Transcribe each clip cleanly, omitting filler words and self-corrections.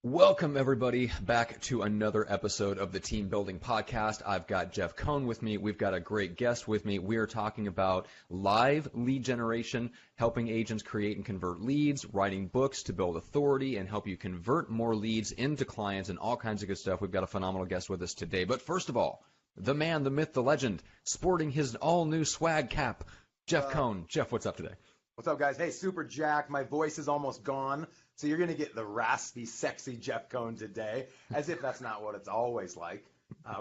Welcome, everybody, back to another episode of the Team Building Podcast. I've got Jeff Cohn with me. We've got a great guest with me. We are talking about live lead generation, helping agents create and convert leads, writing books to build authority, and help you convert more leads into clients and all kinds of good stuff. We've got a phenomenal guest with us today. But first of all, the man, the myth, the legend, sporting his all-new swag cap, Jeff Cohn. Jeff, what's up today? What's up, guys? Hey, super Jack. My voice is almost gone, so you're going to get the raspy, sexy Jeff Cohn today, as if that's not what it's always like.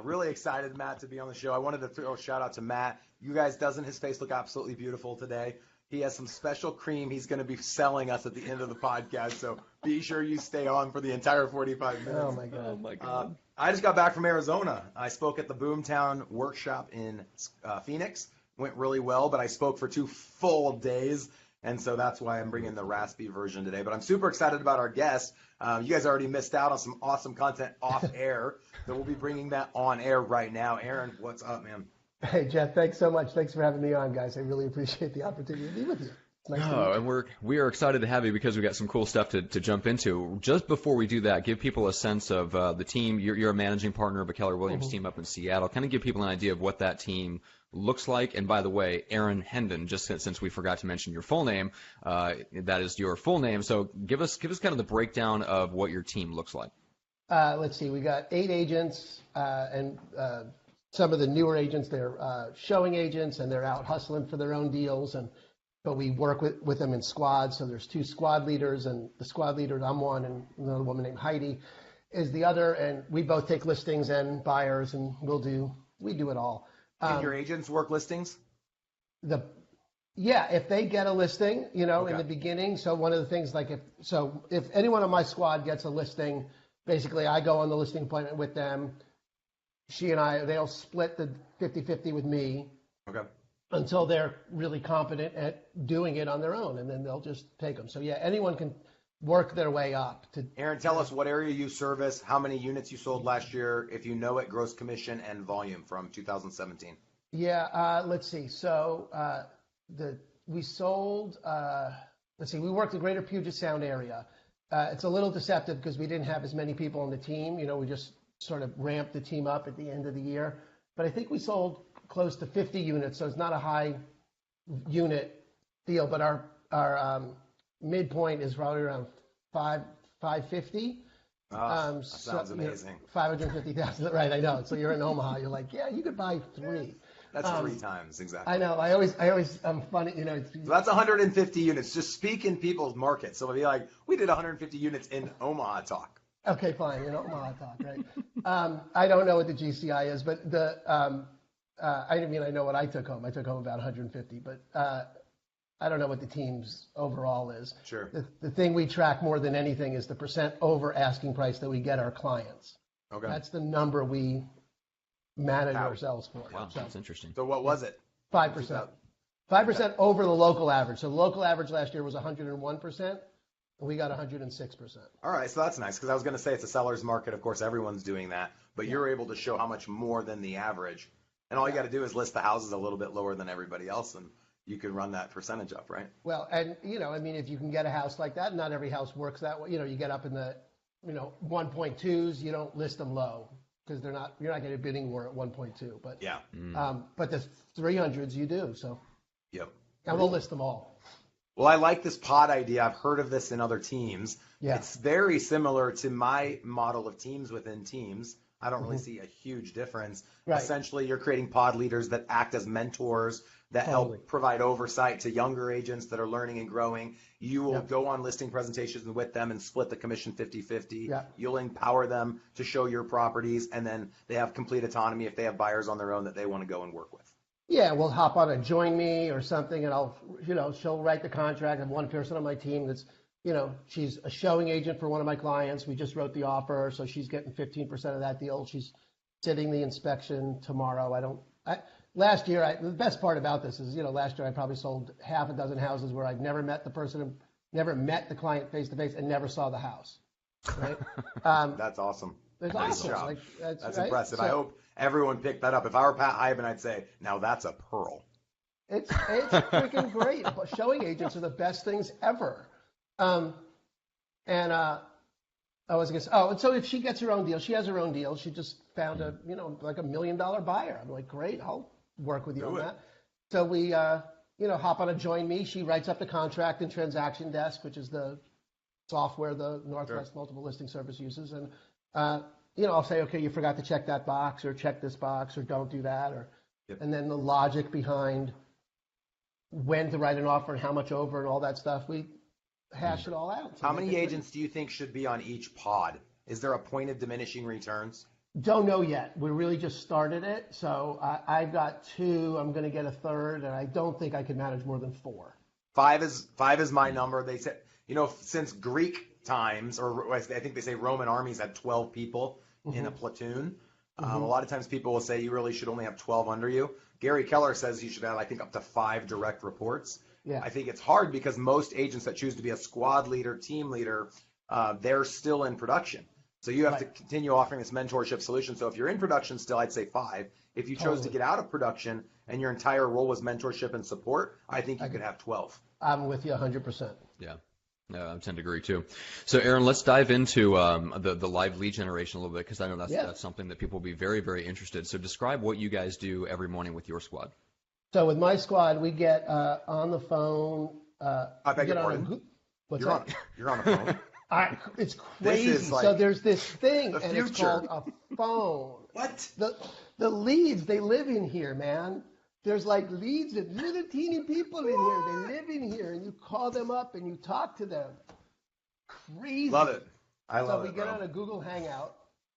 Really excited, Matt, to be on the show. I wanted to throw a shout-out to Matt. You guys, doesn't his face look absolutely beautiful today? He has some special cream he's going to be selling us at the end of the podcast, so be sure you stay on for the entire 45 minutes. Oh, my God. Oh, my God. I just got back from Arizona. I spoke at the Boomtown workshop in Phoenix. Went really well, but I spoke for 2 full days. And so that's why I'm bringing the raspy version today. But I'm super excited about our guest. You guys already missed out on some awesome content off air. So we'll be bringing that on air right now. Aaron, what's up, man? Hey, Jeff, thanks so much. Thanks for having me on, guys. I really appreciate the opportunity to be with you. It's nice to meet you. And we are excited to have you because we've got some cool stuff to jump into. Just before we do that, give people a sense of the team. You're a managing partner of a Keller Williams team up in Seattle. Kind of give people an idea of what that team looks like. And by the way, Aaron Hendon, just since we forgot to mention your full name, that is your full name. So give us kind of the breakdown of what your team looks like. Let's see. We got 8 agents, and some of the newer agents, they're showing agents, and they're out hustling for their own deals. But we work with them in squads. So there's 2 squad leaders, and the squad leader, I'm one, and another woman named Heidi is the other. And we both take listings and buyers, and we do it all. And your agents work listings? If they get a listing, Okay. in the beginning. So one of the things, if anyone on my squad gets a listing, basically I go on the listing appointment with them. She and they'll split the 50-50 with me. Okay. Until they're really competent at doing it on their own, and then they'll just take them. So anyone can work their way up. Aaron, tell us what area you service, how many units you sold last year, if you know it, gross commission and volume from 2017. Yeah, let's see. So we sold, we worked the greater Puget Sound area. It's a little deceptive because we didn't have as many people on the team. We just sort of ramped the team up at the end of the year. But I think we sold close to 50 units, so it's not a high unit deal, but our midpoint is probably around 550. That sounds amazing. 550,000, right? I know. So you're in Omaha. You're like, yeah, you could buy 3. That's 3 times exactly. I know. I always, I'm funny. So that's 150 units. Just speak in people's market. So it'll be like, we did 150 units in Omaha talk. Okay, fine. Omaha talk, right? I don't know what the GCI is, but I know what I took home. I took home about 150, but I don't know what the team's overall is. Sure. The thing we track more than anything is the percent over asking price that we get our clients. Okay. That's the number we manage ourselves for. Wow, that's interesting. So what was it? 5%. 5% over the local average. So the local average last year was 101%, and we got 106%. All right, so that's nice, because I was going to say it's a seller's market. Of course, everyone's doing that, but you're able to show how much more than the average. And all you got to do is list the houses a little bit lower than everybody else, and you can run that percentage up, right? Well, and if you can get a house like that, not every house works that way. You get up in the 1.2s, you don't list them low because you're not getting a bidding war at 1.2. But yeah, but the 300s you do. So yep, and we'll list them all. Well, I like this pod idea. I've heard of this in other teams. Yeah. It's very similar to my model of teams within teams. I don't really see a huge difference. Right. Essentially, you're creating pod leaders that act as mentors that help provide oversight to younger agents that are learning and growing. You will go on listing presentations with them and split the commission 50-50. Yeah. You'll empower them to show your properties, and then they have complete autonomy if they have buyers on their own that they want to go and work with. Yeah, we'll hop on a join me or something, and she'll write the contract. I have one person on my team that's, she's a showing agent for one of my clients. We just wrote the offer, so she's getting 15% of that deal. She's sitting the inspection tomorrow. Last year, the best part about this is, last year I probably sold half a dozen houses where I'd never met the person, never met the client face to face, and never saw the house. Right? That's awesome. That's Nice awesome. job. That's That's right? impressive. So, I hope everyone picked that up. If I were Pat Hyben, I'd say, now that's a pearl. It's freaking great. Showing agents are the best things ever. I was gonna say, oh, and so if she gets her own deal, she has her own deal. She just found a, like $1 million buyer. I'm like, great, I'll work with you on that. So we, hop on a Join Me. She writes up the contract in Transaction Desk, which is the software the Northwest Multiple Listing Service uses. And, I'll say, okay, you forgot to check that box or check this box or don't do that. And then the logic behind when to write an offer and how much over and all that stuff, we hash it all out. So how many agents do you think should be on each pod? Is there a point of diminishing returns? Don't know yet. We really just started it. So I've got 2. I'm going to get a 3rd, and I don't think I could manage more than 4. 5 is my number. They said, since Greek times, or I think they say Roman armies had 12 people in a platoon. A lot of times people will say you really should only have 12 under you. Gary Keller says you should have, I think, up to 5 direct reports. Yeah. I think it's hard because most agents that choose to be a squad leader, team leader, they're still in production. So you have to continue offering this mentorship solution. So if you're in production still, I'd say 5. If you chose to get out of production and your entire role was mentorship and support, I think you could have 12. I'm with you 100%. Yeah. I tend to agree too. So Aaron, let's dive into the live lead generation a little bit, because I know that's something that people will be very, very interested. So describe what you guys do every morning with your squad. So with my squad, we get on the phone. I beg your pardon. You're on the phone. It's crazy. So there's this thing, and future. it's called a phone. What? The leads, they live in here, man. There's like leads of little teeny people in here. They live in here, and you call them up and you talk to them. Crazy. Love it. I love it. So we get on a Google Hangout.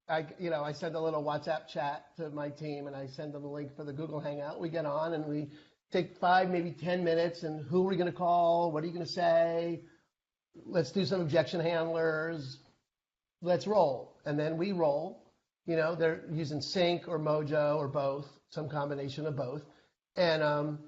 I send a little WhatsApp chat to my team, and I send them a link for the Google Hangout. We get on, and we take 5, maybe 10 minutes, and who are we going to call? What are you going to say? Let's do some objection handlers. Let's roll. And then we roll. They're using Sync or Mojo or both, some combination of both. And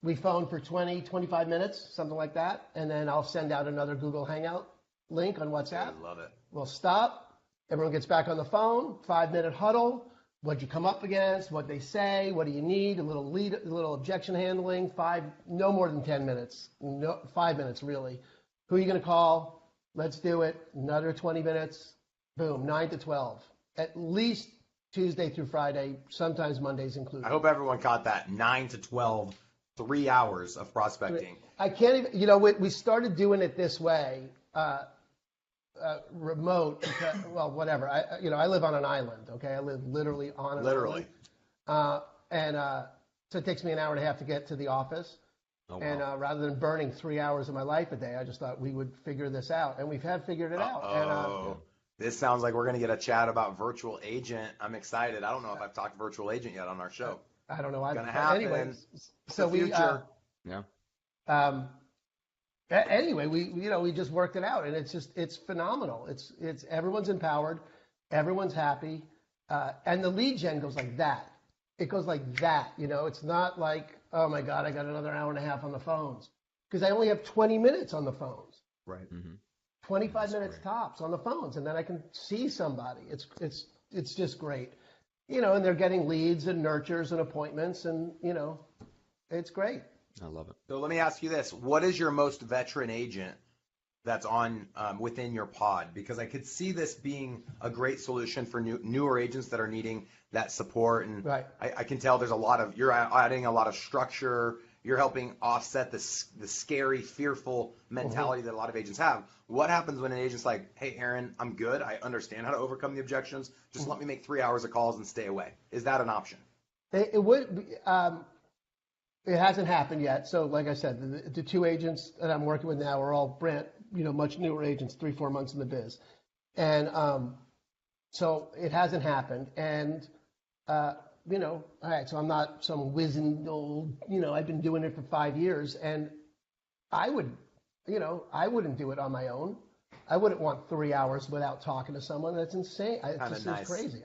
we phone for 20, 25 minutes, something like that. And then I'll send out another Google Hangout link on WhatsApp. I love it. We'll stop. Everyone gets back on the phone, 5-minute huddle. What'd you come up against? What they say? What do you need? A little objection handling. No more than 10 minutes. 5 minutes, really. Who are you going to call? Let's do it. Another 20 minutes. Boom, 9 to 12. At least Tuesday through Friday, sometimes Mondays included. I hope everyone caught that. 9 to 12, 3 hours of prospecting. I can't even, we started doing it this way, remote, because, well, whatever. I live on an island, okay? I live literally on an island. So it takes me an hour and a half to get to the office. Oh, wow. And rather than burning 3 hours of my life a day, I just thought we would figure this out. And we've figured it out. And, this sounds like we're going to get a chat about virtual agent. I'm excited. I don't know if I've talked virtual agent yet on our show. I don't know. It's going to happen. Anyway, so we anyway, we just worked it out, and it's phenomenal. It's everyone's empowered, everyone's happy, and the lead gen goes like that. It goes like that. It's not like, oh my God, I got another hour and a half on the phones, because I only have 20 minutes on the phones. Right. Mm-hmm. 25 minutes tops on the phones, and then I can see somebody. It's just great, and they're getting leads and nurtures and appointments, and it's great. I love it. So let me ask you this: what is your most veteran agent that's on within your pod? Because I could see this being a great solution for newer agents that are needing that support, and right. I can tell you're adding a lot of structure. You're helping offset the scary, fearful mentality that a lot of agents have. What happens when an agent's like, hey, Aaron, I'm good. I understand how to overcome the objections. Just let me make 3 hours of calls and stay away. Is that an option? It would be, it hasn't happened yet. So like I said, the 2 agents that I'm working with now are all much newer agents, 3-4 months in the biz. And so it hasn't happened. And all right, so I'm not some wizened old, I've been doing it for 5 years, and I wouldn't do it on my own. I wouldn't want 3 hours without talking to someone. That's insane. It just seems crazy.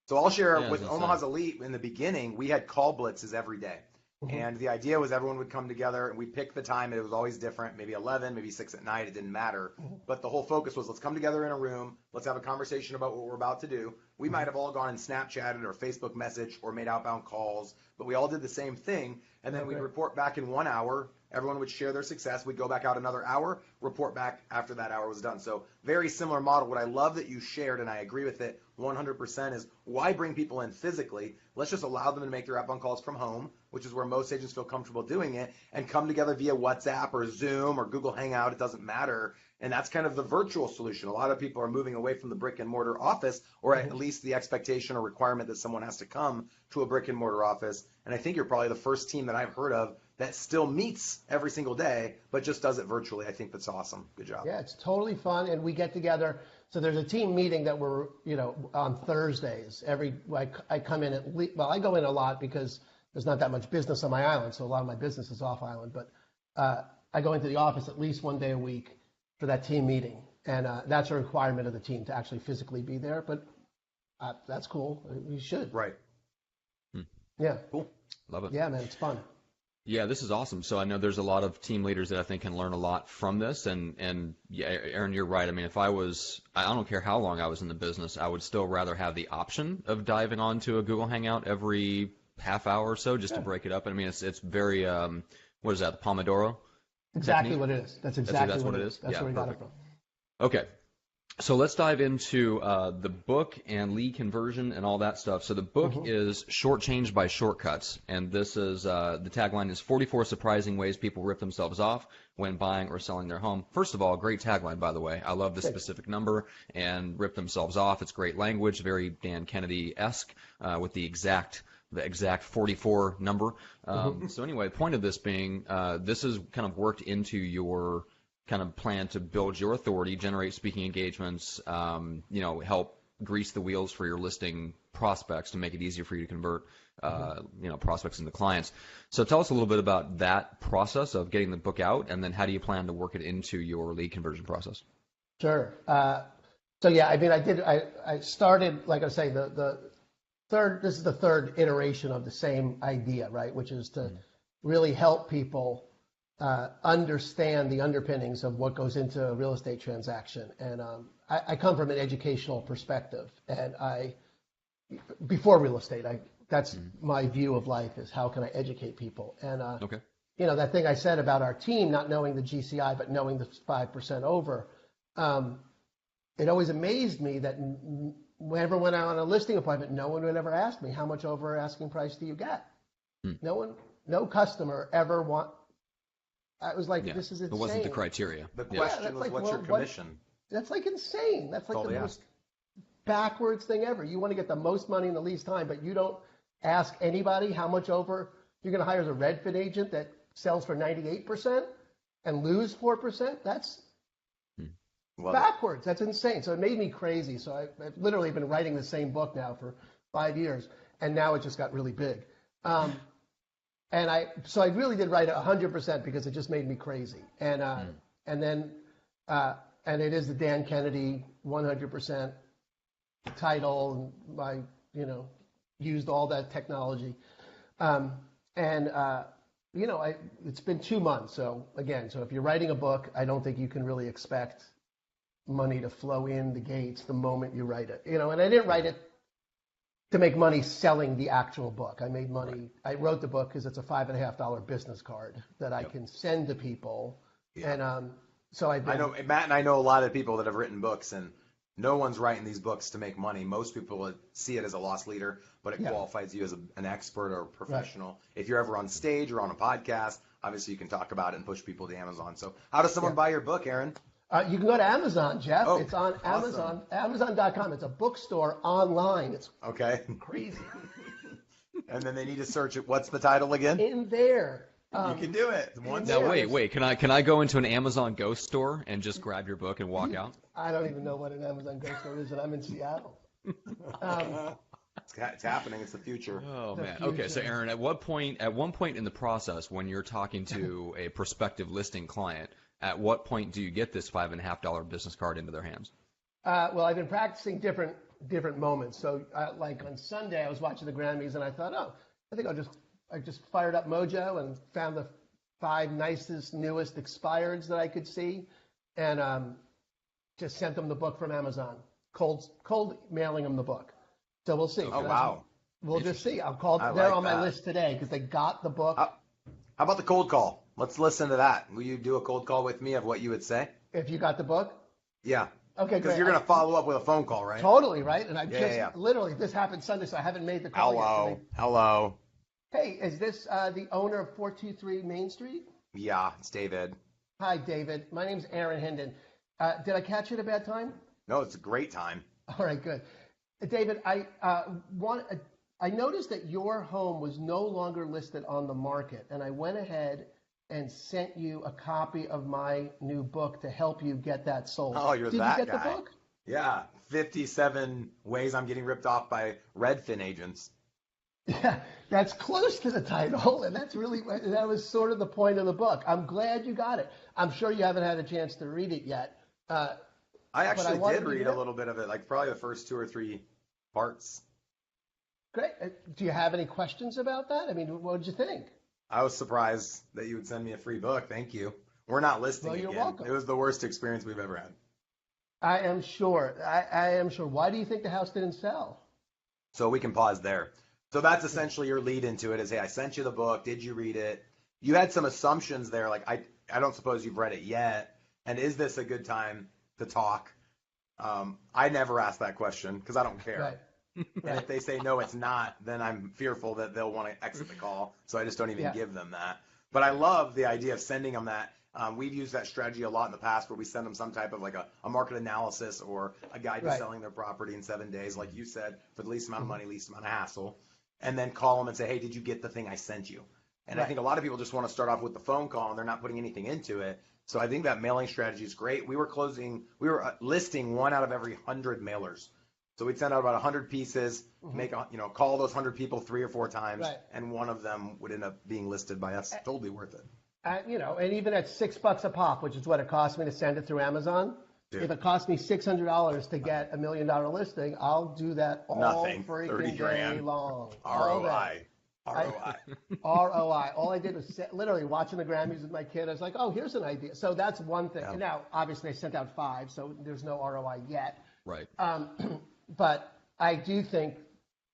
So I'll share with Omaha's Elite, in the beginning, we had call blitzes every day. Mm-hmm. And the idea was everyone would come together, and we picked the time, and it was always different, maybe 11, maybe 6 at night, it didn't matter. Mm-hmm. But the whole focus was, let's come together in a room, let's have a conversation about what we're about to do. We might have all gone and Snapchatted or Facebook message or made outbound calls, but we all did the same thing, and then we'd report back in 1 hour, everyone would share their success. We'd go back out another hour, report back after that hour was done. So very similar model. What I love that you shared, and I agree with it 100%, is why bring people in physically? Let's just allow them to make their outbound calls from home, which is where most agents feel comfortable doing it, and come together via WhatsApp or Zoom or Google Hangout. It doesn't matter. And that's kind of the virtual solution. A lot of people are moving away from the brick and mortar office, or at least the expectation or requirement that someone has to come to a brick and mortar office. And I think you're probably the first team that I've heard of that still meets every single day, but just does it virtually. I think that's awesome. Good job. Yeah, it's totally fun. And we get together. So there's a team meeting that we're, on Thursdays. I come in I go in a lot because there's not that much business on my island. So a lot of my business is off island, but I go into the office at least one day a week for that team meeting. And that's a requirement of the team to actually physically be there. But that's cool. You should. Right. Yeah. Cool. Love it. Yeah, man, it's fun. Yeah, this is awesome. So I know there's a lot of team leaders that I think can learn a lot from this. And yeah, Aaron, you're right. I mean, I don't care how long I was in the business, I would still rather have the option of diving onto a Google Hangout every half hour or so just to break it up. And I mean, it's very, what is that, the Pomodoro? Exactly technique? what it is. That's exactly what it is? That's Yeah, where we got it perfect. from. Okay. So let's dive into the book and lead conversion and all that stuff. So the book is Shortchanged by Shortcuts, and this is the tagline is 44 surprising ways people rip themselves off when buying or selling their home. First of all, great tagline, by the way. I love the specific number and rip themselves off. It's great language, very Dan Kennedy-esque with the exact 44 number. So anyway, the point of this being this is kind of worked into your kind of plan to build your authority, generate speaking engagements, help grease the wheels for your listing prospects to make it easier for you to convert, prospects into clients. So tell us a little bit about that process of getting the book out, and then how do you plan to work it into your lead conversion process? Sure. So yeah, I mean, I started, like I say, this is the third iteration of the same idea, right? Which is to really help people understand the underpinnings of what goes into a real estate transaction. And I come from an educational perspective, and before real estate, that's my view of life, is how can I educate people? And that thing I said about our team not knowing the GCI but knowing the 5% over, it always amazed me that whenever went out on a listing appointment, no one would ever ask me, how much over asking price do you get? No customer ever I was like, this is insane. It wasn't the criteria. The question was, what's your commission? That's like insane. That's like the most ask. backwards thing ever. You want to get the most money in the least time, but you don't ask anybody how much over you're going to hire as a Redfin agent that sells for 98% and lose 4%. That's backwards. That's insane. So it made me crazy. So I've literally been writing the same book now for 5 years, and now it just got really big. And I really did write 100% because it just made me crazy. And then it is the Dan Kennedy 100% title, and I used all that technology. It's been 2 months. So if you're writing a book, I don't think you can really expect money to flow in the gates the moment you write it. And I didn't write it to make money selling the actual book. I made money. Right. I wrote the book because it's a $5.50 business card that I can send to people. Yeah. And I know Matt, and I know a lot of people that have written books, and no one's writing these books to make money. Most people see it as a loss leader, but it qualifies you as an expert or a professional. Right. If you're ever on stage or on a podcast, obviously you can talk about it and push people to Amazon. So how does someone buy your book, Aaron? You can go to Amazon, Jeff. Oh, it's on awesome. Amazon.com. It's a bookstore online. It's crazy. And then they need to search it. What's the title again? In there. You can do it. Now wait. Can I go into an Amazon Ghost store and just grab your book and walk out? I don't even know what an Amazon Ghost store is, and I'm in Seattle. It's happening. It's the future. Oh man. Okay. So Aaron, at one point in the process, when you're talking to a prospective listing client, at what point do you get this $5.50 business card into their hands? Well, I've been practicing different moments. So, like on Sunday, I was watching the Grammys, and I thought, I think I just fired up Mojo and found the 5 nicest, newest expireds that I could see, and just sent them the book from Amazon, cold mailing them the book. So we'll see. Oh wow. We'll just see. They're on my list today because they got the book. How about the cold call? let's listen to that. Will you do a cold call with me of what you would say? If you got the book? Yeah. Okay, great. Because you're going to follow up with a phone call, right? Totally, right? And I Yeah. literally, this happened Sunday, so I haven't made the call yet. Hello. Hey, is this the owner of 423 Main Street? Yeah, it's David. Hi, David. My name's Aaron Hendon. Did I catch you at a bad time? No, it's a great time. All right, good. David, I noticed that your home was no longer listed on the market, and I went ahead and sent you a copy of my new book to help you get that sold. Oh, you're Did that you get guy. the book? Yeah, 57 ways I'm getting ripped off by Redfin agents. Yeah, that's close to the title, and that was sort of the point of the book. I'm glad you got it. I'm sure you haven't had a chance to read it yet. I actually did read a little bit of it, like probably the first 2 or 3 parts. Great. Do you have any questions about that? I mean, what did you think? I was surprised that you would send me a free book. Thank you. We're not listing Well, you're again. welcome. It was the worst experience we've ever had. I am sure. I am sure. Why do you think the house didn't sell? So we can pause there. So that's essentially your lead into it is, hey, I sent you the book. Did you read it? You had some assumptions there. Like, I don't suppose you've read it yet. And is this a good time to talk? I never ask that question because I don't care. Right. And if they say no, it's not, then I'm fearful that they'll want to exit the call. So I just don't even give them that. But I love the idea of sending them that. We've used that strategy a lot in the past where we send them some type of like a market analysis or a guide to selling their property in 7 days, like you said, for the least amount of money, least amount of hassle. And then call them and say, hey, did you get the thing I sent you? And I think a lot of people just want to start off with the phone call and they're not putting anything into it. So I think that mailing strategy is great. We were listing 1 out of every 100 mailers. So we'd send out about 100 pieces, call those 100 people 3 or 4 times, and one of them would end up being listed by us. Totally worth it. And even at $6 a pop, which is what it cost me to send it through Amazon, if it cost me $600 to get $1 million listing, I'll do that all freaking day long. ROI. ROI. All I did was literally watching the Grammys with my kid. I was like, oh, here's an idea. So that's one thing. And now, obviously, I sent out 5, so there's no ROI yet. Right. But I do think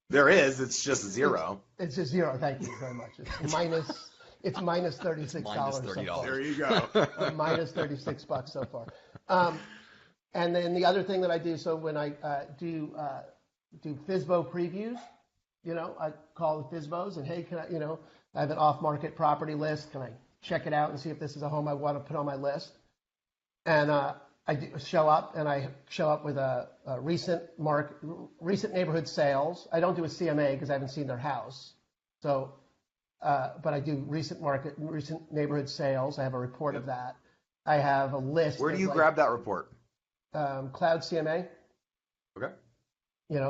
there is. It's just 0. It's a 0. Thank you very much. It's minus. It's minus $36. Minus $30. So far. There you go. Minus $36 so far. And then the other thing that I do, so when I do FSBO previews, I call the FSBOs and hey, can I, I have an off-market property list. Can I check it out and see if this is a home I want to put on my list? And I show up with a recent neighborhood sales. I don't do a CMA because I haven't seen their house. So, but I do recent neighborhood sales. I have a report of that. I have a list. Where do you grab that report? Cloud CMA. Okay.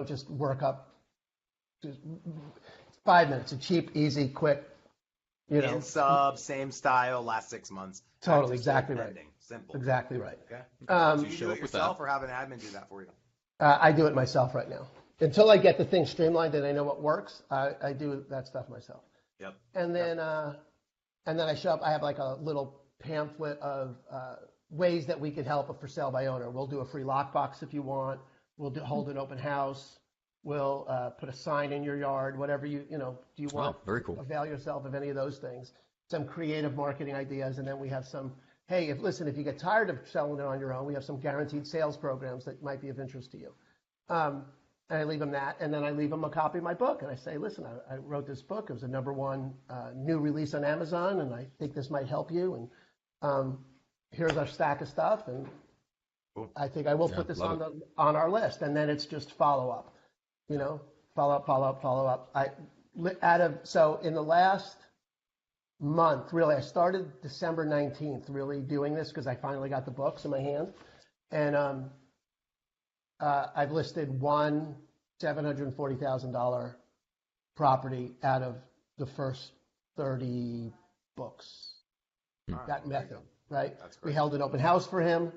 Just work up. Just 5 minutes. It's cheap, easy, quick. In sub, same style, last 6 months. Totally, exactly right. Simple. Exactly right. Okay. So you do it yourself or have an admin do that for you? I do it myself right now. Until I get the thing streamlined and I know what works, I do that stuff myself. Yep. And then I show up. I have like a little pamphlet of ways that we can help a for sale by owner. We'll do a free lockbox if you want. We'll hold an open house. We'll put a sign in your yard, whatever do you want? Very cool. Avail yourself of any of those things. Some creative marketing ideas, and then we have some. Hey, if you get tired of selling it on your own, we have some guaranteed sales programs that might be of interest to you. And I leave them that, and then I leave them a copy of my book, and I say, listen, I wrote this book. It was a #1 new release on Amazon, and I think this might help you. And here's our stack of stuff, and I think I will put this on our list. And then it's just follow up, follow up. So in the last month, really, I started December 19th really doing this because I finally got the books in my hand. And I've listed one $740,000 property out of the first 30 books. That method, right? That's great. We held an open house for him.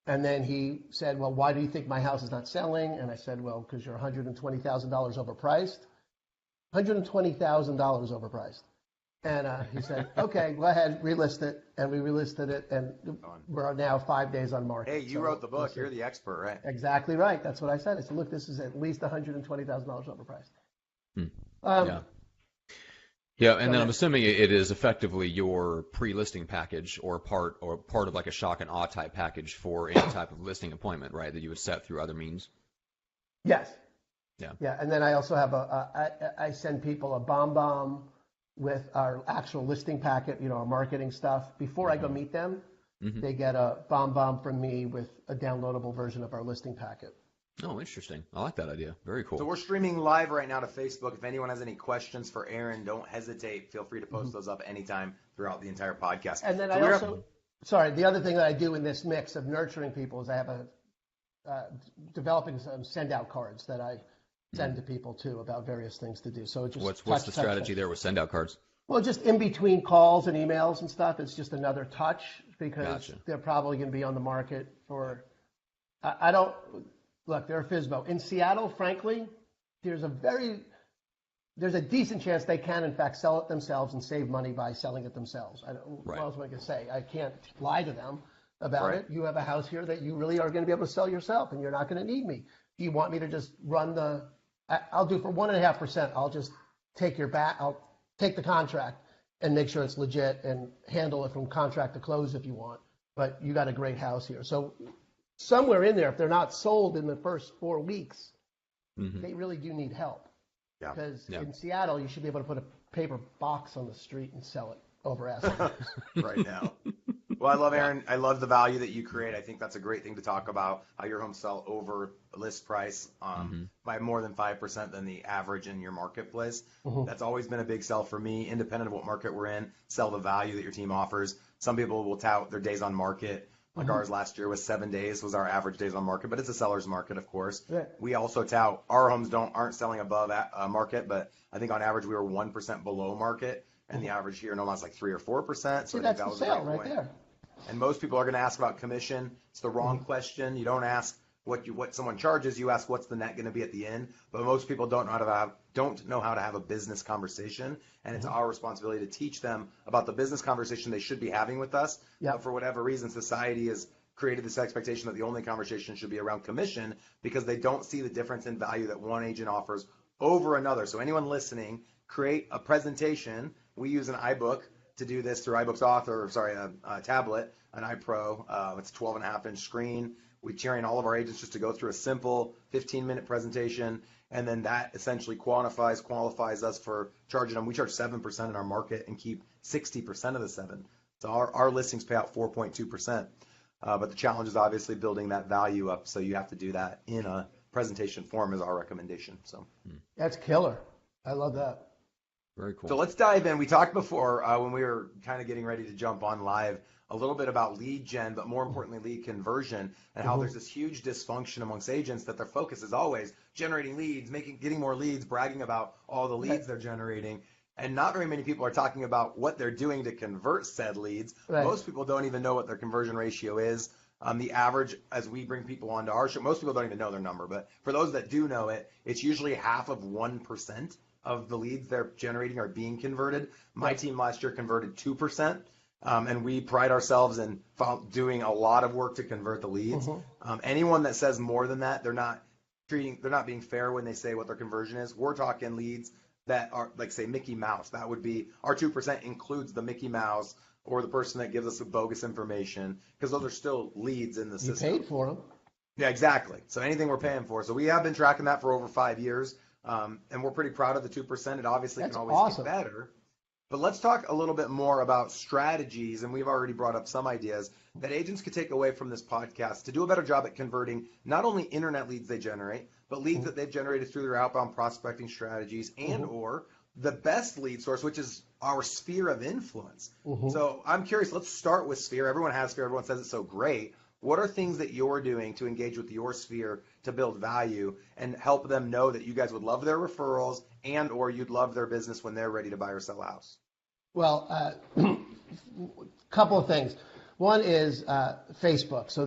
And then he said, well, why do you think my house is not selling? And I said, well, because you're $120,000 overpriced. $120,000 overpriced. And he said, okay, go ahead, relist it. And we relisted it, and we're now 5 days on market. Hey, you wrote the book. You're the expert, right? Exactly right. That's what I said. I said, look, this is at least $120,000 overpriced. Yeah. Yeah, and then I'm assuming it is effectively your pre-listing package or part of like a shock and awe type package for any type of listing appointment, right? That you would set through other means. Yes. Yeah. Yeah, and then I also have I send people a bomb with our actual listing packet, our marketing stuff. Before I go meet them, they get a bomb from me with a downloadable version of our listing packet. Oh, interesting. I like that idea. Very cool. So we're streaming live right now to Facebook. If anyone has any questions for Aaron, don't hesitate. Feel free to post those up anytime throughout the entire podcast. And then the other thing that I do in this mix of nurturing people is I have developing some send-out cards that I send to people too about various things to do. So it just what's the strategy there with send-out cards? Well, just in between calls and emails and stuff, it's just another touch because they're probably going to be on the market for. I don't. Look, they're a FSBO. In Seattle, frankly, there's a decent chance they can, in fact, sell it themselves and save money by selling it themselves. What else am I going to say? I can't lie to them about it. You have a house here that you really are going to be able to sell yourself, and you're not going to need me. Do you want me to just run I'll do for 1.5%. I'll just take I'll take the contract and make sure it's legit and handle it from contract to close if you want. But you got a great house here. So somewhere in there, if they're not sold in the first 4 weeks, they really do need help. Yeah. Because in Seattle, you should be able to put a paper box on the street and sell it over asking. Right now. Well, I love Aaron. I love the value that you create. I think that's a great thing to talk about, how your homes sell over list price by more than 5% than the average in your marketplace. That's always been a big sell for me, independent of what market we're in. Sell the value that your team offers. Some people will tout their days on market. Like ours last year was 7 days was our average days on market, but it's a seller's market, of course. Yeah. We also tout our homes aren't selling above market, but I think on average we were 1% below market, and the average here in Omaha is like 3 or 4%. So that's the sale right there. And most people are going to ask about commission. It's the wrong question. You don't ask what someone charges. You ask what's the net going to be at the end. But most people don't know how to have a business conversation, and it's our responsibility to teach them about the business conversation they should be having with us. But for whatever reason, society has created this expectation that the only conversation should be around commission because they don't see the difference in value that one agent offers over another. So anyone listening, create a presentation. We use an iBook to do this through iBooks Author, a tablet, an iPro. It's a 12.5-inch screen. We train all of our agents just to go through a simple 15-minute presentation, and then that essentially qualifies us for charging them. We charge 7% in our market and keep 60% of the 7. So our listings pay out 4.2%. But the challenge is obviously building that value up. So you have to do that in a presentation form is our recommendation. So that's killer. I love that. Very cool. So let's dive in. We talked before when we were kind of getting ready to jump on live a little bit about lead gen, but more importantly, lead conversion and how there's this huge dysfunction amongst agents that their focus is always generating leads, getting more leads, bragging about all the leads they're generating. And not very many people are talking about what they're doing to convert said leads. Right. Most people don't even know what their conversion ratio is. The average, as we bring people onto our show, most people don't even know their number. But for those that do know it, it's usually half of 1% of the leads they're generating are being converted. My team last year converted 2%. And we pride ourselves in doing a lot of work to convert the leads. Anyone that says more than that, they're not being fair when they say what their conversion is. We're talking leads that are like, say, Mickey Mouse. That would be our 2% includes the Mickey Mouse or the person that gives us the bogus information, because those are still leads in the system. You paid for them. Yeah, exactly. So anything we're paying for. So we have been tracking that for over 5 years, and we're pretty proud of the 2%. It obviously can always get better. But let's talk a little bit more about strategies, and we've already brought up some ideas that agents could take away from this podcast to do a better job at converting not only internet leads they generate, but leads that they've generated through their outbound prospecting strategies and or the best lead source, which is our sphere of influence. So I'm curious, let's start with sphere. Everyone has sphere. Everyone says it's so great. What are things that you're doing to engage with your sphere to build value and help them know that you guys would love their referrals and or you'd love their business when they're ready to buy or sell a house? Well, a couple of things. One is Facebook. So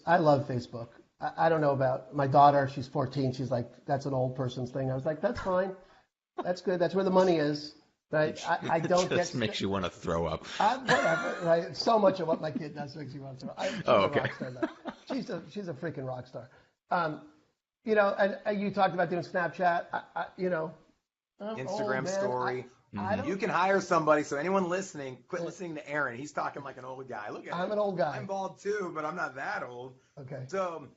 I love Facebook. I don't know about my daughter. She's 14. She's like, that's an old person's thing. I was like, that's fine. That's good. That's where the money is. Right? I don't just makes you want to throw up. Whatever. Right? So much of what my kid does makes you want to throw up. She's a rock star, though. She's a freaking rock star. And you talked about doing Snapchat. Instagram story. I You can hire somebody. So anyone listening, quit listening to Aaron. He's talking like an old guy. Look at him. I'm an old guy. I'm bald too, but I'm not that old. Okay. So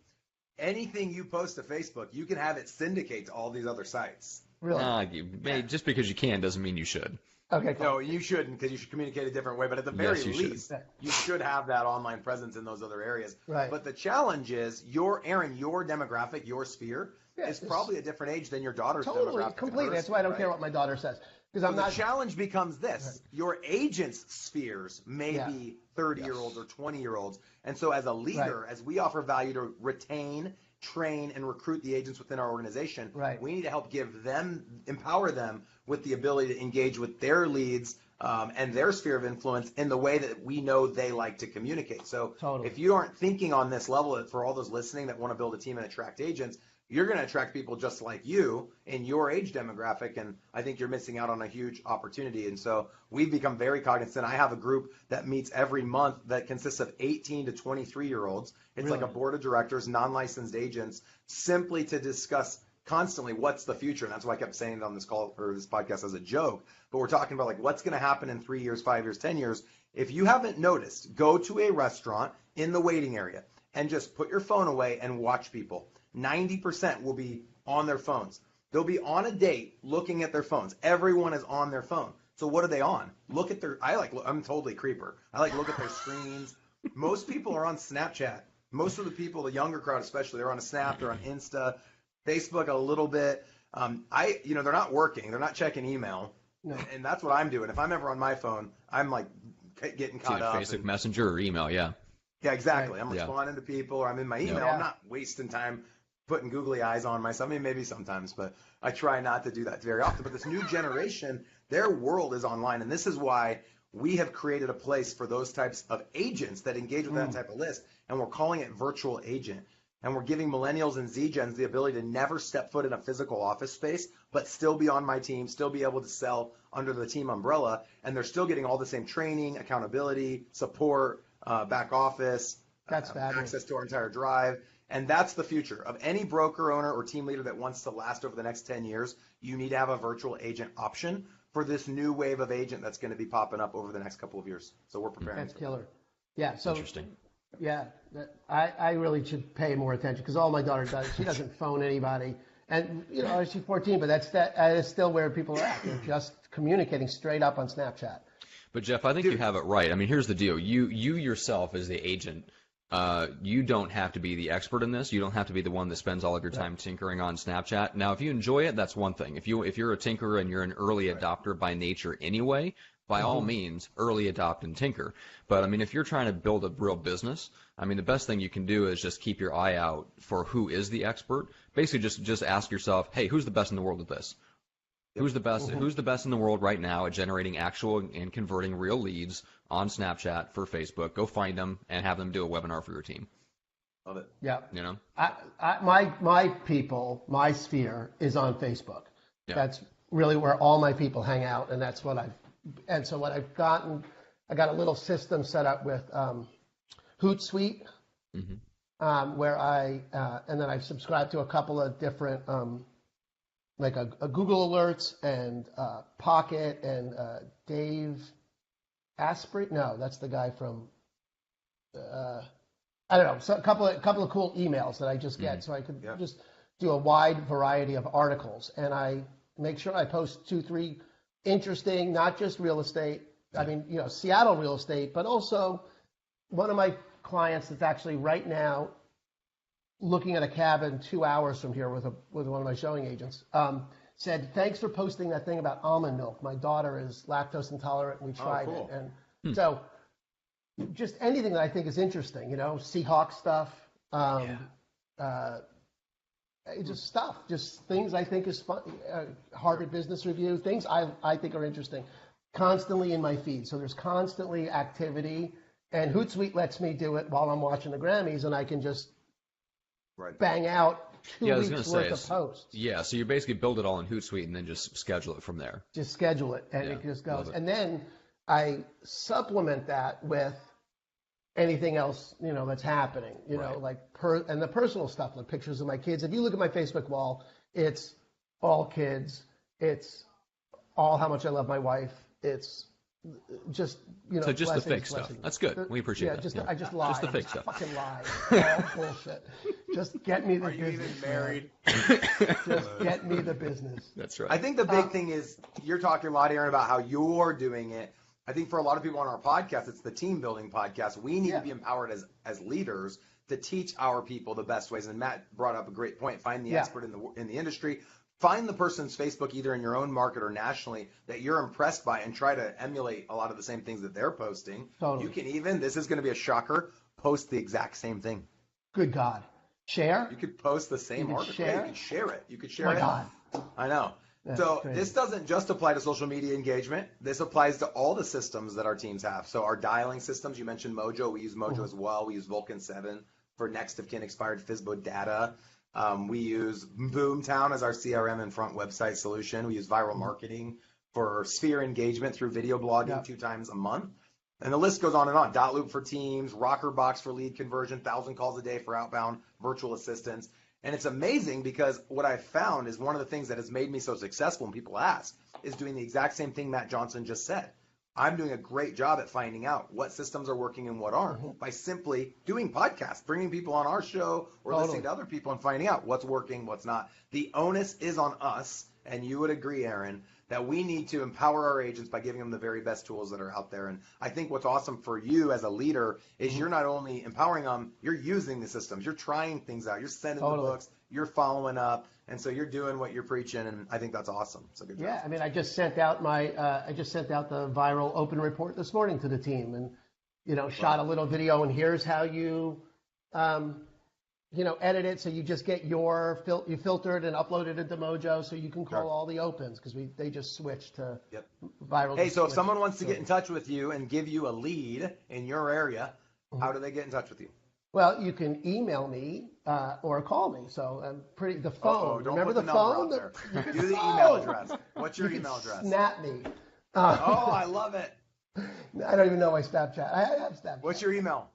anything you post to Facebook, you can have it syndicate to all these other sites. Really? Just because you can doesn't mean you should. Okay, cool. No, you shouldn't, because you should communicate a different way. But at the very least, you should have that online presence in those other areas. Right. But the challenge is, your demographic, your sphere, is probably a different age than your daughter's demographic. Completely. That's why I don't care what my daughter says. Because the challenge becomes this. Your agents' spheres may be 30-year-olds or 20-year-olds. And so as a leader, as we offer value to retain, train, and recruit the agents within our organization, we need to help empower them with the ability to engage with their leads and their sphere of influence in the way that we know they like to communicate. So if you aren't thinking on this level, for all those listening that want to build a team and attract agents, you're going to attract people just like you in your age demographic, and I think you're missing out on a huge opportunity. And so we've become very cognizant. I have a group that meets every month that consists of 18 to 23-year-olds. It's like a board of directors, non-licensed agents, simply to discuss constantly what's the future. And that's why I kept saying it on this call or this podcast as a joke. But we're talking about like what's going to happen in 3 years, 5 years, 10 years. If you haven't noticed, go to a restaurant in the waiting area and just put your phone away and watch people. 90% will be on their phones. They'll be on a date looking at their phones. Everyone is on their phone. So what are they on? Look at I'm totally creeper. I look at their screens. Most people are on Snapchat. Most of the people, the younger crowd especially, they're on a Snap, they're on Insta, Facebook a little bit. They're not working. They're not checking email. No. And that's what I'm doing. If I'm ever on my phone, I'm like getting caught up. Facebook Messenger or email, Yeah, exactly. I'm responding to people, or I'm in my email. I'm not wasting time putting googly eyes on myself. I mean, maybe sometimes, but I try not to do that very often. But this new generation, their world is online. And this is why we have created a place for those types of agents that engage with that type of list. And we're calling it virtual agent. And we're giving millennials and Z-Gens the ability to never step foot in a physical office space, but still be on my team, still be able to sell under the team umbrella. And they're still getting all the same training, accountability, support, back office, access to our entire drive. And that's the future of any broker owner or team leader that wants to last over the next 10 years. You need to have a virtual agent option for this new wave of agent that's going to be popping up over the next couple of years. So we're preparing. That's killer. Yeah. So interesting. Yeah, I really should pay more attention, because all my daughter does, she doesn't phone anybody. And, she's 14, but that is still where people are at. They're just communicating straight up on Snapchat. But Jeff, I think you have it right. I mean, here's the deal. You yourself as the agent, you don't have to be the expert in this. You don't have to be the one that spends all of your time tinkering on Snapchat. Now, if you enjoy it, that's one thing. If you're a tinkerer and you're an early adopter by nature anyway, by all means, early adopt and tinker. But, I mean, if you're trying to build a real business, I mean, the best thing you can do is just keep your eye out for who is the expert. Basically, just ask yourself, hey, who's the best in the world at this? Who's the best? Who's the best in the world right now at generating actual and converting real leads on Snapchat for Facebook? Go find them and have them do a webinar for your team. Love it. Yeah. My people, my sphere is on Facebook. Yeah. That's really where all my people hang out, and that's what I've gotten. I got a little system set up with Hootsuite, where and then I've subscribed to a couple of different. Like a Google Alerts and Pocket and Dave Asprey. No, that's the guy from. I don't know. So a couple of cool emails that I just get, so I could just do a wide variety of articles, and I make sure I post 2-3 interesting, not just real estate. I mean, Seattle real estate, but also one of my clients that's actually right now looking at a cabin 2 hours from here with one of my showing agents, said, thanks for posting that thing about almond milk. My daughter is lactose intolerant, and we tried it. And so just anything that I think is interesting, Seahawks stuff, just stuff, just things I think is fun, Harvard Business Review, things I think are interesting, constantly in my feed. So there's constantly activity, and Hootsuite lets me do it while I'm watching the Grammys, and I can just bang out 2 weeks worth of posts. Yeah, so you basically build it all in Hootsuite and then just schedule it from there. Just schedule it, and it just goes. And then I supplement that with anything else, that's happening, and the personal stuff, like pictures of my kids. If you look at my Facebook wall, it's all kids. It's all how much I love my wife. It's just, So just the blessings, fake stuff. blessings. That's good. We appreciate that. I just lie. Just the fake stuff. Fucking lie. All bullshit. Just get me the Are you business. even married? Just get me the business. That's right. I think the big thing is you're talking a lot, Aaron, about how you're doing it. I think for a lot of people on our podcast, it's the team building podcast. We need to be empowered as leaders to teach our people the best ways. And Matt brought up a great point. Find the expert in the industry. Find the person's Facebook either in your own market or nationally that you're impressed by and try to emulate a lot of the same things that they're posting. Totally. You can even, this is going to be a shocker, post the exact same thing. Good God. Share? You could post the same article. Share? Yeah, you could share it. You could share Oh it. my God. I know. That's So crazy. this doesn't just apply to social media engagement. This applies to all the systems that our teams have. So our dialing systems, you mentioned Mojo. We use Mojo as well. We use Vulcan 7 for next of kin expired FSBO data. We use Boomtown as our CRM and front website solution. We use viral marketing for sphere engagement through video blogging 2 times a month. And the list goes on and on. Dot Loop for teams, Rockerbox for lead conversion, 1,000 calls a day for outbound virtual assistants. And it's amazing because what I've found is one of the things that has made me so successful when people ask is doing the exact same thing Matt Johnson just said. I'm doing a great job at finding out what systems are working and what aren't by simply doing podcasts, bringing people on our show or listening to other people and finding out what's working, what's not. The onus is on us, and you would agree, Aaron, that we need to empower our agents by giving them the very best tools that are out there. And I think what's awesome for you as a leader is you're not only empowering them, you're using the systems, you're trying things out, you're sending the books, you're following up, and so you're doing what you're preaching, and I think that's awesome. So good job. Yeah, I mean, I just sent out the viral open report this morning to the team, and shot a little video. And here's how you, edit it so you just get you filtered and uploaded into Mojo, so you can call all the opens because they just switched to viral. Hey, so if someone wants to get in touch with you and give you a lead in your area, how do they get in touch with you? Well, you can email me or call me. So the phone. Don't Remember put the phone? phone? Do the email address. What's your email address? Snap me. I love it. I don't even know my Snapchat. I have Snapchat. What's your email?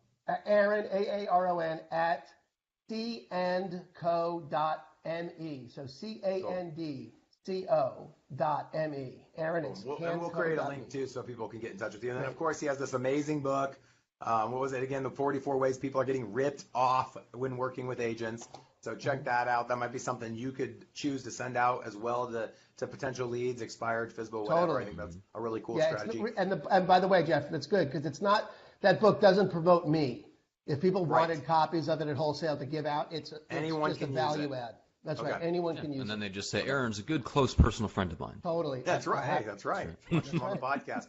Aaron, Aaron, at candco.me. So CANDCO.me. Aaron is and we'll create a link too so people can get in touch with you. And then, of course, he has this amazing book. What was it again? The 44 ways people are getting ripped off when working with agents. So check that out. That might be something you could choose to send out as well to potential leads, expired, FSBO, whatever. Totally. I think that's a really cool strategy. And by the way, Jeff, it's good because it's not, that book doesn't promote me. If people wanted copies of it at wholesale to give out, it's just a value add. That's right. Anyone can use it. And then they just say, Aaron's a good, close personal friend of mine. Totally. That's right. Hey, that's right. That's on the podcast.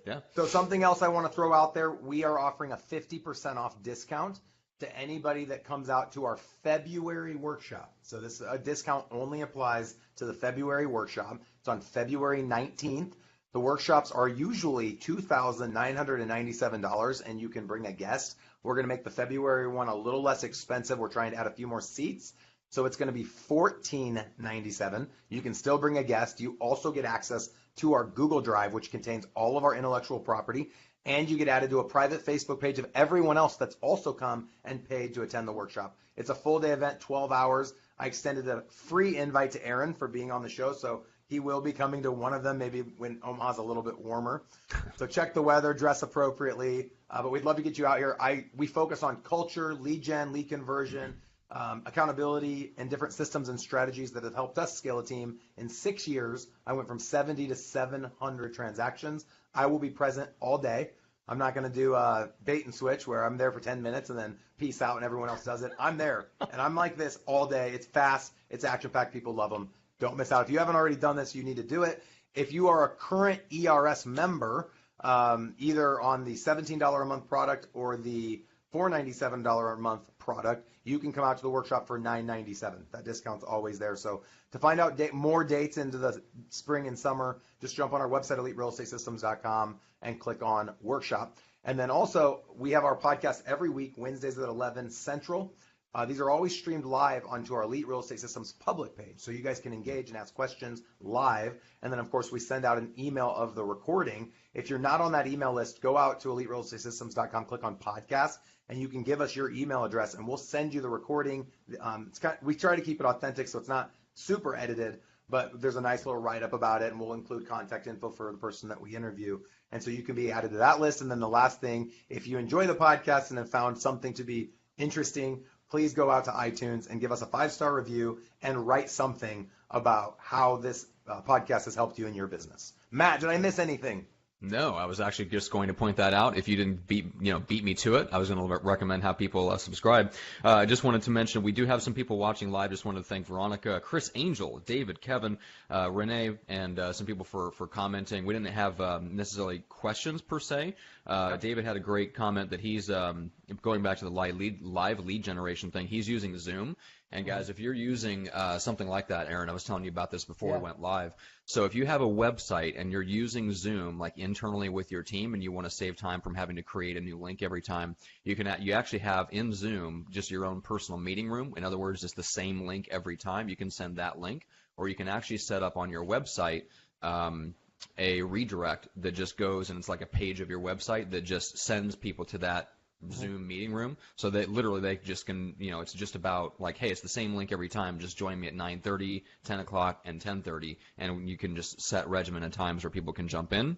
Yeah. So something else I want to throw out there, we are offering a 50% off discount to anybody that comes out to our February workshop. So this discount only applies to the February workshop. It's on February 19th. The workshops are usually $2,997, and you can bring a guest. We're going to make the February one a little less expensive. We're trying to add a few more seats. So it's going to be $1,497. You can still bring a guest. You also get access to our Google Drive, which contains all of our intellectual property, and you get added to a private Facebook page of everyone else that's also come and paid to attend the workshop. It's a full-day event, 12 hours. I extended a free invite to Aaron for being on the show, so he will be coming to one of them maybe when Omaha's a little bit warmer. So check the weather, dress appropriately, but we'd love to get you out here. We focus on culture, lead gen, lead conversion, accountability, and different systems and strategies that have helped us scale a team. In 6 years, I went from 70 to 700 transactions. I will be present all day. I'm not going to do a bait and switch where I'm there for 10 minutes and then peace out and everyone else does it. I'm there, and I'm like this all day. It's fast. It's action-packed. People love them. Don't miss out. If you haven't already done this, you need to do it. If you are a current ERS member, either on the $17 a month product or the $497 a month product, you can come out to the workshop for $997. That discount's always there. So to find out more dates into the spring and summer, just jump on our website, eliterealestatesystems.com, and click on workshop. And then also, we have our podcast every week, Wednesdays at 11 Central. These are always streamed live onto our Elite Real Estate Systems public page, so you guys can engage and ask questions live. And then, of course, we send out an email of the recording. If you're not on that email list, go out to eliterealestatesystems.com, click on podcast, and you can give us your email address, and we'll send you the recording. We try to keep it authentic, so it's not super edited, but there's a nice little write-up about it, and we'll include contact info for the person that we interview. And so you can be added to that list. And then the last thing, if you enjoy the podcast and have found something to be interesting, please go out to iTunes and give us a 5-star review and write something about how this podcast has helped you in your business. Matt, did I miss anything? No, I was actually just going to point that out. If you didn't beat me to it, I was going to recommend how people subscribe. I just wanted to mention we do have some people watching live. Just wanted to thank Veronica, Chris Angel, David, Kevin, Renee, and some people for commenting. We didn't have necessarily questions per se. David had a great comment that he's going back to the live lead generation thing. He's using Zoom. And guys, if you're using something like that, Aaron, I was telling you about this before we went live. So if you have a website and you're using Zoom like internally with your team and you want to save time from having to create a new link every time, you actually have in Zoom just your own personal meeting room. In other words, it's the same link every time. You can send that link, or you can actually set up on your website a redirect that just goes, and it's like a page of your website that just sends people to that Zoom meeting room, so that literally they just can, it's just about like, hey, it's the same link every time, just join me at 9:30, 10 o'clock, and 10:30, and you can just set regimented times where people can jump in.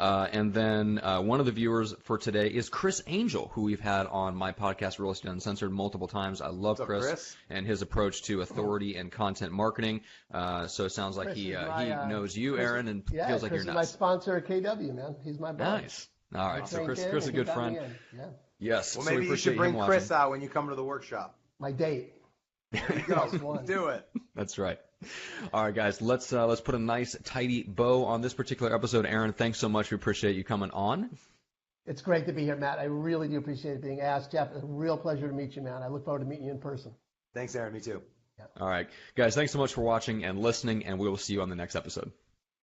And then one of the viewers for today is Chris Angel, who we've had on my podcast, Real Estate Uncensored, multiple times. I love Chris and his approach to authority and content marketing. So it sounds like he knows you, Aaron, and feels like Chris you're nuts. Is my sponsor at KW, man. He's my boss. Nice. All right, so Chris is a good friend. Yeah. Yes. Well, so maybe you should bring Chris out when you come to the workshop. My date. There you go. Do it. That's right. All right, guys, let's put a nice, tidy bow on this particular episode. Aaron, thanks so much. We appreciate you coming on. It's great to be here, Matt. I really do appreciate being asked. Jeff, it's a real pleasure to meet you, man. I look forward to meeting you in person. Thanks, Aaron. Me too. All right, guys, thanks so much for watching and listening, and we will see you on the next episode.